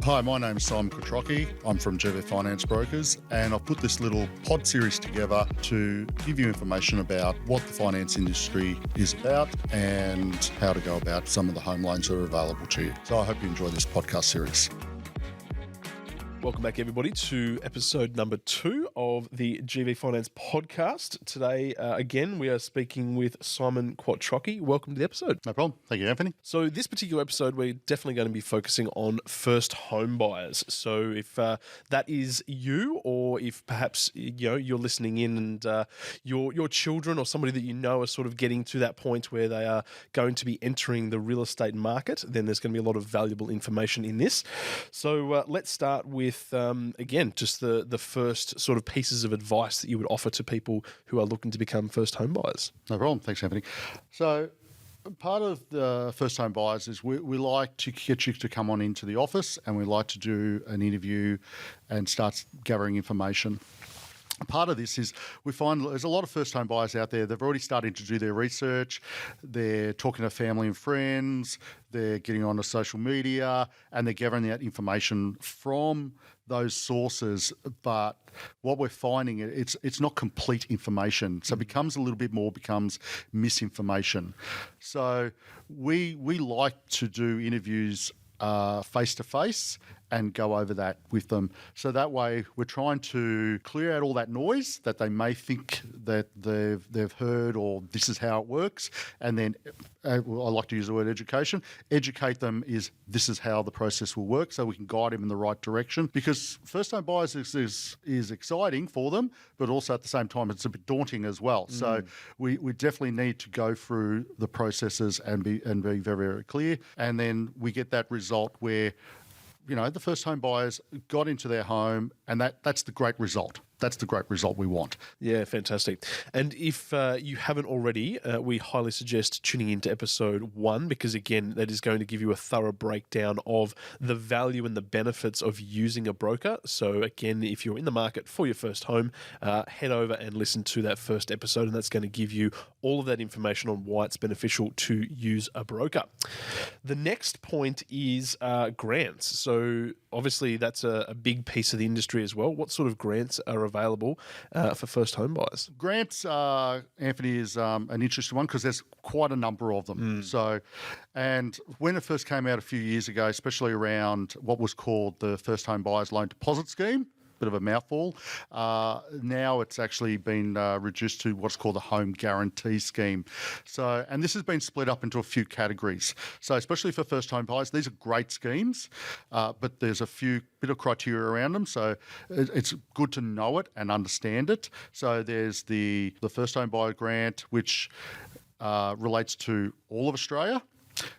Hi, my name is Simon Quattrocchi. I'm from GV Finance Brokers, and I've put this little pod series together to give you information about what the finance industry is about and how to go about some of the home loans that are available to you. So I hope you enjoy this podcast series. Welcome back, everybody, to episode number 2 of the GV Finance podcast. Today, again, we are speaking with Simon Quattrocchi. Welcome to the episode. No problem. Thank you, Anthony. So this particular episode, we're definitely going to be focusing on first home buyers. So if that is you, or if perhaps you're listening in and your children or somebody that you know are sort of getting to that point where they are going to be entering the real estate market, then there's going to be a lot of valuable information in this. So let's start with again, just the first sort of pieces of advice that you would offer to people who are looking to become first home buyers. No problem. Thanks, Anthony. So part of the first home buyers is we like to get you to come on into the office, and we like to do an interview and start gathering information. Part of this is we find there's a lot of first home buyers out there. They've already started to do their research. They're talking to family and friends. They're getting onto social media, and they're gathering that information from those sources. But what we're finding, it's not complete information. So it becomes misinformation. So we like to do interviews face-to-face and go over that with them. So that way we're trying to clear out all that noise that they may think that they've heard, or this is how it works. And then I like to use the word education. Educate them is this is how the process will work, so we can guide them in the right direction. Because first home buyers is exciting for them, but also at the same time it's a bit daunting as well. So we definitely need to go through the processes and be very, very clear. And then we get that result where the first home buyers got into their home, and that's the great result. That's the great result we want. Yeah, fantastic. And if you haven't already, we highly suggest tuning into episode 1, because again, that is going to give you a thorough breakdown of the value and the benefits of using a broker. So again, if you're in the market for your first home, head over and listen to that first episode, and that's going to give you all of that information on why it's beneficial to use a broker. The next point is grants. So obviously that's a big piece of the industry as well. What sort of grants are available for first home buyers? Grants, Anthony, is an interesting one because there's quite a number of them. So, and when it first came out a few years ago, especially around what was called the First Home Buyers Loan Deposit Scheme, bit of a mouthful. Now it's actually been reduced to what's called the Home Guarantee Scheme. So, and this has been split up into a few categories. So especially for first home buyers, these are great schemes, but there's a few bit of criteria around them. So it's good to know it and understand it. So there's the first home buyer grant, which relates to all of Australia.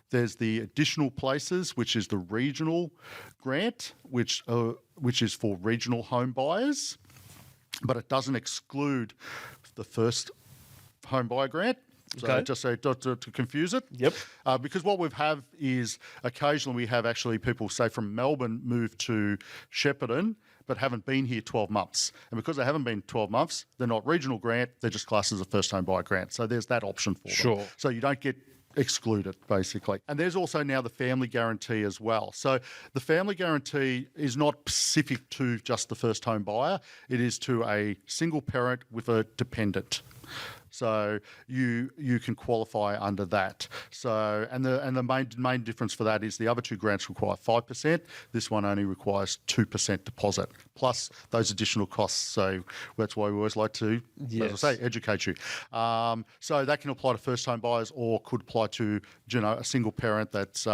There's the additional places, which is the regional grant, which is for regional home buyers, but it doesn't exclude the first home buyer grant. So Okay. just so to confuse it. Yep. Because what we have is occasionally we have actually people, say from Melbourne, move to Shepparton, but haven't been here 12 months. And because they haven't been 12 months, they're not regional grant, they're just classed as a first home buyer grant. So there's that option for Sure. them. So you don't get excluded, basically. And there's also now the family guarantee as well. So the family guarantee is not specific to just the first home buyer. It is to a single parent with a dependent. So you can qualify under that. So and the main difference for that is the other two grants require 5%. This one only requires 2% deposit plus those additional costs. So that's why we always like to, as I say, educate you. So that can apply to first home buyers, or could apply to a single parent that's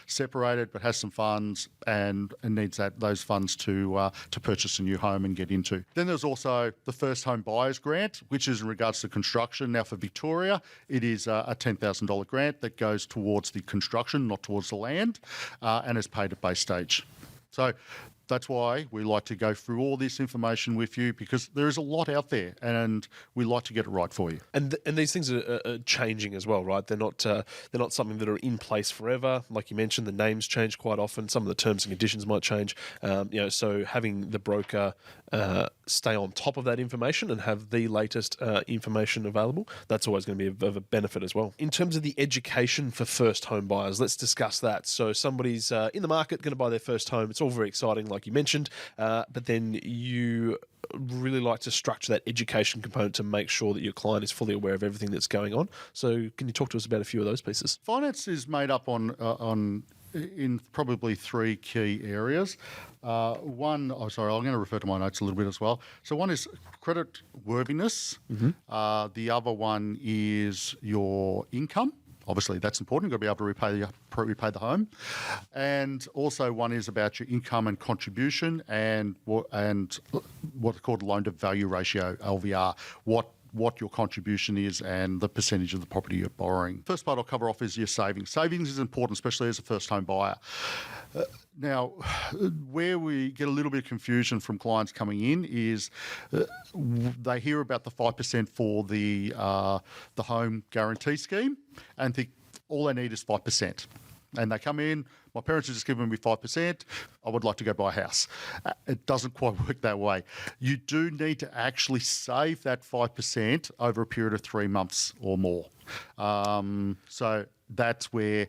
separated but has some funds and needs those funds to purchase a new home and get into. Then there's also the first home buyers grant, which is in regards to construction. Now for Victoria, it is a $10,000 grant that goes towards the construction, not towards the land, and is paid at base stage. So that's why we like to go through all this information with you, because there is a lot out there and we like to get it right for you. And these things are changing as well, right? They're not something that are in place forever. Like you mentioned, the names change quite often. Some of the terms and conditions might change. So having the broker stay on top of that information and have the latest information available, that's always going to be of a benefit as well. In terms of the education for first home buyers, let's discuss that. So somebody's in the market going to buy their first home. It's all very exciting, like you mentioned, but then you really like to structure that education component to make sure that your client is fully aware of everything that's going on. So can you talk to us about a few of those pieces? Finance is made up in probably three key areas. I'm going to refer to my notes a little bit as well. So one is credit worthiness. The other one is your income. Obviously, that's important. You've got to be able to repay the home. And also one is about your income and contribution and what's called loan-to-value ratio, LVR, what your contribution is and the percentage of the property you're borrowing. First part I'll cover off is your savings. Savings is important, especially as a first-home buyer. Now, where we get a little bit of confusion from clients coming in is they hear about the 5% for the home guarantee scheme and think all they need is 5%. And they come in, my parents have just given me 5%, I would like to go buy a house. It doesn't quite work that way. You do need to actually save that 5% over a period of 3 months or more. So that's where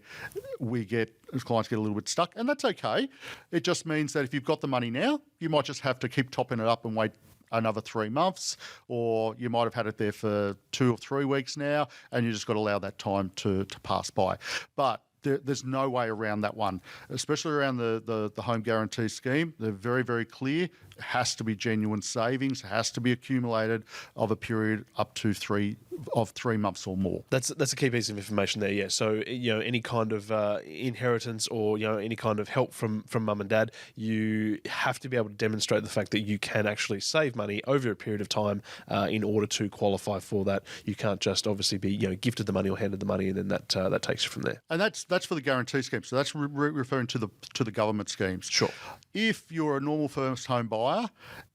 clients get a little bit stuck, and that's okay. It just means that if you've got the money now, you might just have to keep topping it up and wait another 3 months, or you might have had it there for 2 or 3 weeks now, and you just got to allow that time to pass by. But there's no way around that one, especially around the home guarantee scheme. They're very, very clear. It has to be genuine savings. It has to be accumulated of a period up to 3 months or more. That's a key piece of information there, yeah. So, any kind of inheritance or, any kind of help from mum and dad, you have to be able to demonstrate the fact that you can actually save money over a period of time in order to qualify for that. You can't just obviously be, gifted the money or handed the money and then that takes you from there. And that's for the guarantee scheme. So that's referring to the government schemes. Sure. If you're a normal first home buyer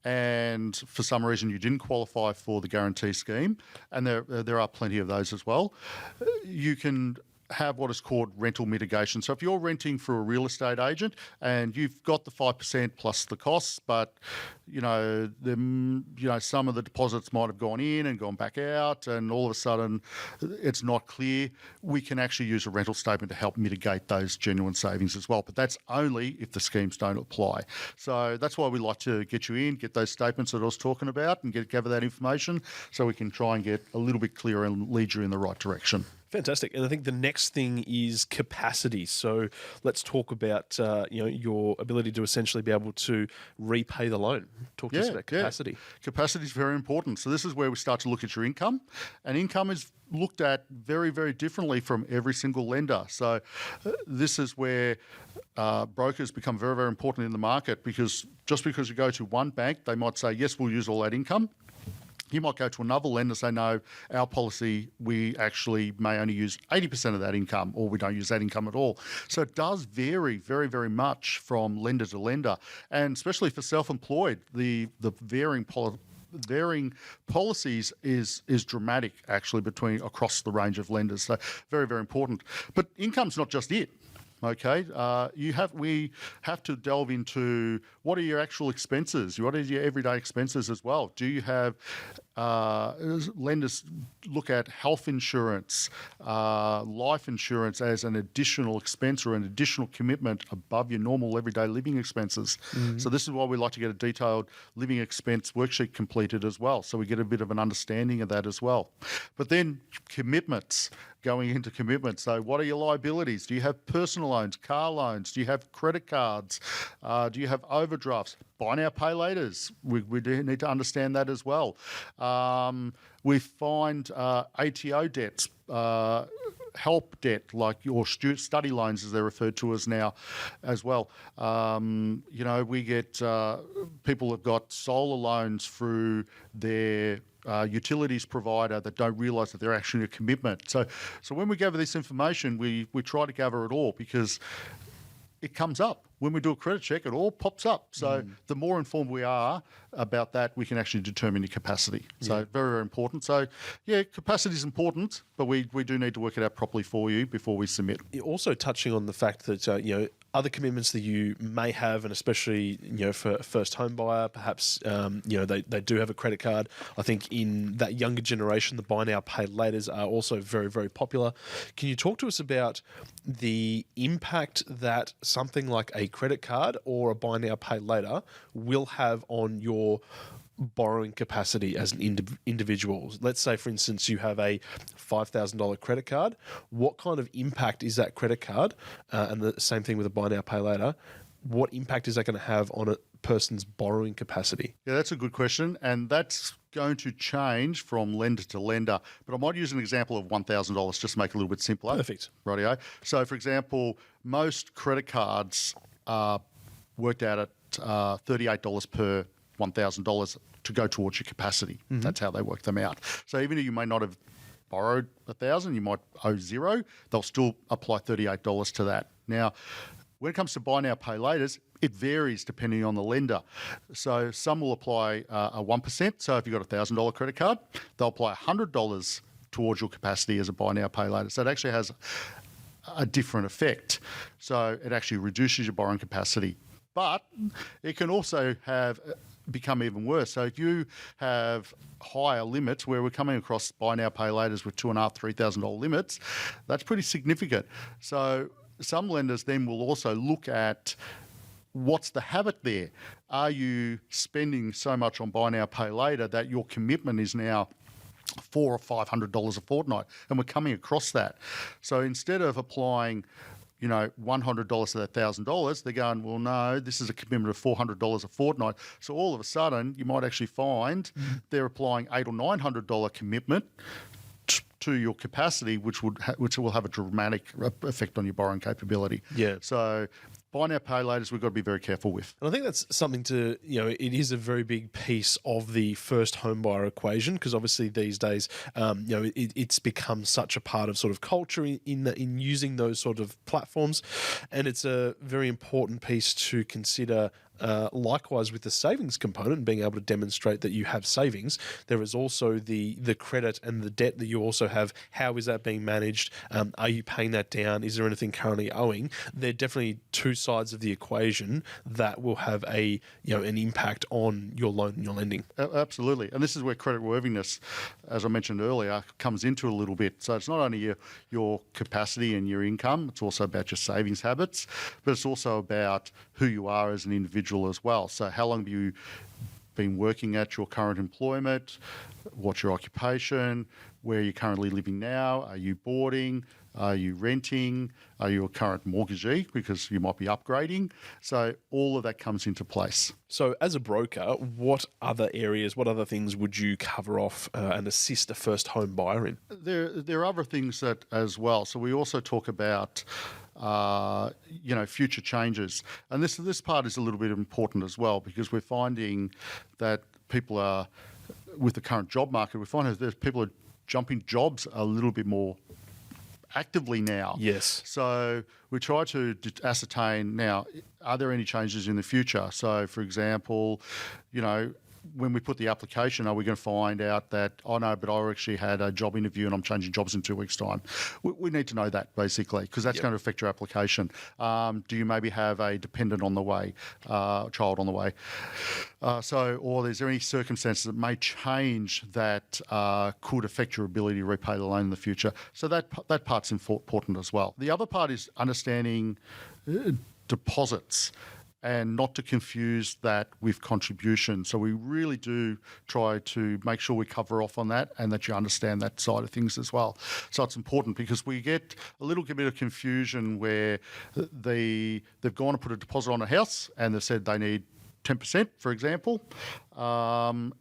and for some reason you didn't qualify for the guarantee scheme, and there are plenty of those as well, you can have what is called rental mitigation. So if you're renting for a real estate agent and you've got the 5% plus the costs, but some of the deposits might have gone in and gone back out, and all of a sudden it's not clear, we can actually use a rental statement to help mitigate those genuine savings as well. But that's only if the schemes don't apply. So that's why we like to get you in, get those statements that I was talking about, and gather that information so we can try and get a little bit clearer and lead you in the right direction. Fantastic. And I think the next thing is capacity. So let's talk about your ability to essentially be able to repay the loan. Talk to us about capacity. Capacity is very important. So this is where we start to look at your income. And income is looked at very, very differently from every single lender. So this is where brokers become very, very important in the market, because just because you go to one bank, they might say, yes, we'll use all that income. You might go to another lender and say, no, our policy, we actually may only use 80% of that income, or we don't use that income at all. So it does vary very, very much from lender to lender. And especially for self-employed, the varying policies is dramatic actually across the range of lenders. So very, very important. But income's not just it. Okay, we have to delve into what are your actual expenses, what are your everyday expenses as well. Do you have lenders look at health insurance, life insurance as an additional expense or an additional commitment above your normal everyday living expenses. So this is why we like to get a detailed living expense worksheet completed as well, so we get a bit of an understanding of that as well. But then commitments. Going into commitments. So what are your liabilities? Do you have personal loans, car loans? Do you have credit cards? Do you have overdrafts? Buy now, pay laters. We do need to understand that as well. We find ATO debts, help debt, like your study loans as they're referred to as now as well. We get people have got solar loans through their utilities provider that don't realise that they're actually a commitment. So when we gather this information, we try to gather it all, because it comes up. When we do a credit check, it all pops up. So the more informed we are about that, we can actually determine your capacity. So very, very important. So, yeah, capacity is important, but we do need to work it out properly for you before we submit. You're also touching on the fact that, other commitments that you may have, and especially, for a first home buyer, perhaps, they do have a credit card. I think in that younger generation, the buy now, pay laters are also very, very popular. Can you talk to us about the impact that something like a credit card or a buy now, pay later will have on your borrowing capacity as an individual? Let's say, for instance, you have a $5,000 credit card. What kind of impact is that credit card, and the same thing with a buy now, pay later, what impact is that going to have on a person's borrowing capacity? Yeah, that's a good question, and that's going to change from lender to lender. But I might use an example of $1,000 just to make it a little bit simpler. Perfect. Rightio. So, for example, most credit cards are worked out at $38 per $1,000 to go towards your capacity. That's how they work them out. So even if you may not have borrowed $1,000, you might owe $0. They'll still apply $38 to that. Now, when it comes to buy now, pay laters, it varies depending on the lender. So some will apply a 1%. So if you've got a $1,000 credit card, they'll apply $100 towards your capacity as a buy now, pay later. So it actually has a different effect. So it actually reduces your borrowing capacity. But it can also become even worse. So if you have higher limits, where we're coming across buy now, pay laters with $2,500, $3,000 limits, that's pretty significant. So some lenders then will also look at what's the habit there. Are you spending so much on buy now, pay later that your commitment is now $400 or $500 a fortnight? And we're coming across that. So instead of applying $100 to that $1,000, they're going, well, no, this is a commitment of $400 a fortnight. So all of a sudden, you might actually find they're applying $800 or $900 commitment to your capacity, which will have a dramatic effect on your borrowing capability. Yeah. So buy now, pay laters, we've got to be very careful with. And I think that's something to, it is a very big piece of the first home buyer equation, because obviously these days, it's become such a part of sort of culture in using those sort of platforms. And it's a very important piece to consider. Likewise with the savings component, being able to demonstrate that you have savings, there is also the credit and the debt that you also have. How is that being managed? Are you paying that down? Is there anything currently owing? They're definitely two sides of the equation that will have an impact on your loan and your lending. Absolutely. And this is where creditworthiness, as I mentioned earlier, comes into a little bit. So it's not only your capacity and your income, it's also about your savings habits, but it's also about who you are as an individual as well. So how long have you been working at your current employment? What's your occupation? Where are you currently living now? Are you boarding? Are you renting? Are you a current mortgagee because you might be upgrading? So all of that comes into place. So as a broker, what other things would you cover off and assist a first home buyer in? There are other things that as well. So we also talk about future changes. And this part is a little bit important as well, because we're finding that people are, with the current job market, we find that people are jumping jobs a little bit more actively now. Yes. So we try to ascertain now, are there any changes in the future? So, for example, when we put the application, are we going to find out that, oh no, but I actually had a job interview and I'm changing jobs in 2 weeks' time? We need to know that, basically, because that's going to affect your application. Do you maybe have a dependent on the way, child on the way? Or is there any circumstances that may change that could affect your ability to repay the loan in the future? So that part's important as well. The other part is understanding deposits, and not to confuse that with contribution. So we really do try to make sure we cover off on that and that you understand that side of things as well. So it's important, because we get a little bit of confusion where they've gone and put a deposit on a house and they've said they need 10%, for example,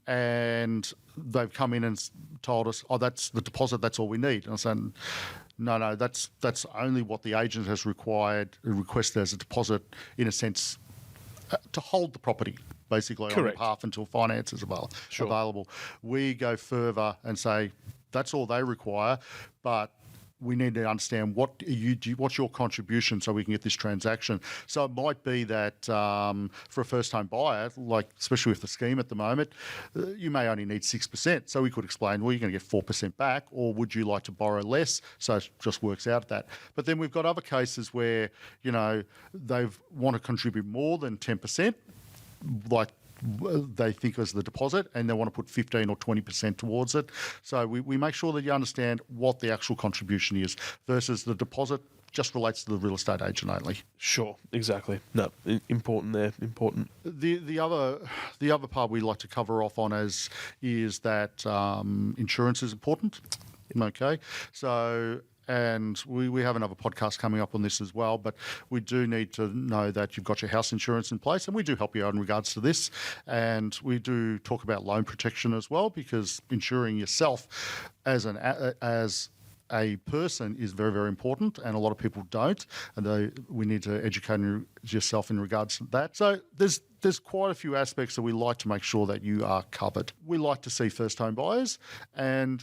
and they've come in and told us, oh, that's the deposit, that's all we need. And I'm saying, no, that's only what the agent has requested as a deposit, in a sense, to hold the property, basically. Correct. On behalf until finance is available. We go further and say that's all they require, but we need to understand what's your contribution so we can get this transaction. So it might be that for a first-time buyer, like especially with the scheme at the moment, you may only need 6%. So we could explain, well, you're going to get 4% back, or would you like to borrow less? So it just works out at that. But then we've got other cases where, they want to contribute more than 10%, like they think as the deposit, and they want to put 15 or 20% towards it. So we make sure that you understand what the actual contribution is versus the deposit just relates to the real estate agent only. Sure, exactly. No, important there, important. The other part we like to cover off on is that insurance is important. Okay, so. And we have another podcast coming up on this as well, but we do need to know that you've got your house insurance in place, and we do help you out in regards to this. And we do talk about loan protection as well, because insuring yourself as a person is very, very important, and a lot of people don't, and we need to educate yourself in regards to that. So there's quite a few aspects that we like to make sure that you are covered. We like to see first-home buyers, and,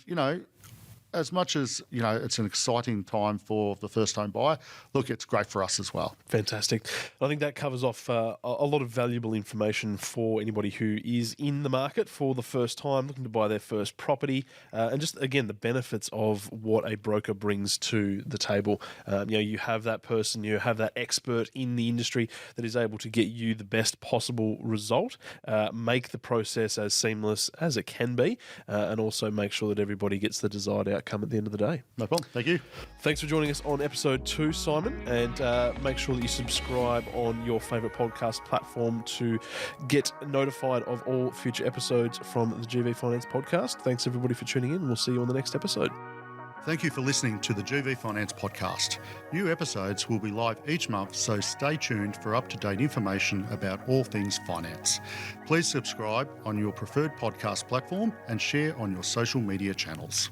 as much as, it's an exciting time for the first-home buyer, look, it's great for us as well. Fantastic. I think that covers off a lot of valuable information for anybody who is in the market for the first time, looking to buy their first property, and just, again, the benefits of what a broker brings to the table. You have that person, you have that expert in the industry that is able to get you the best possible result, make the process as seamless as it can be, and also make sure that everybody gets the desired outcome at the end of the day. No problem. Thank you. Thanks for joining us on episode 2, Simon, and make sure that you subscribe on your favourite podcast platform to get notified of all future episodes from the GV Finance podcast. Thanks everybody for tuning in. We'll see you on the next episode. Thank you for listening to the GV Finance podcast. New episodes will be live each month, so stay tuned for up-to-date information about all things finance. Please subscribe on your preferred podcast platform and share on your social media channels.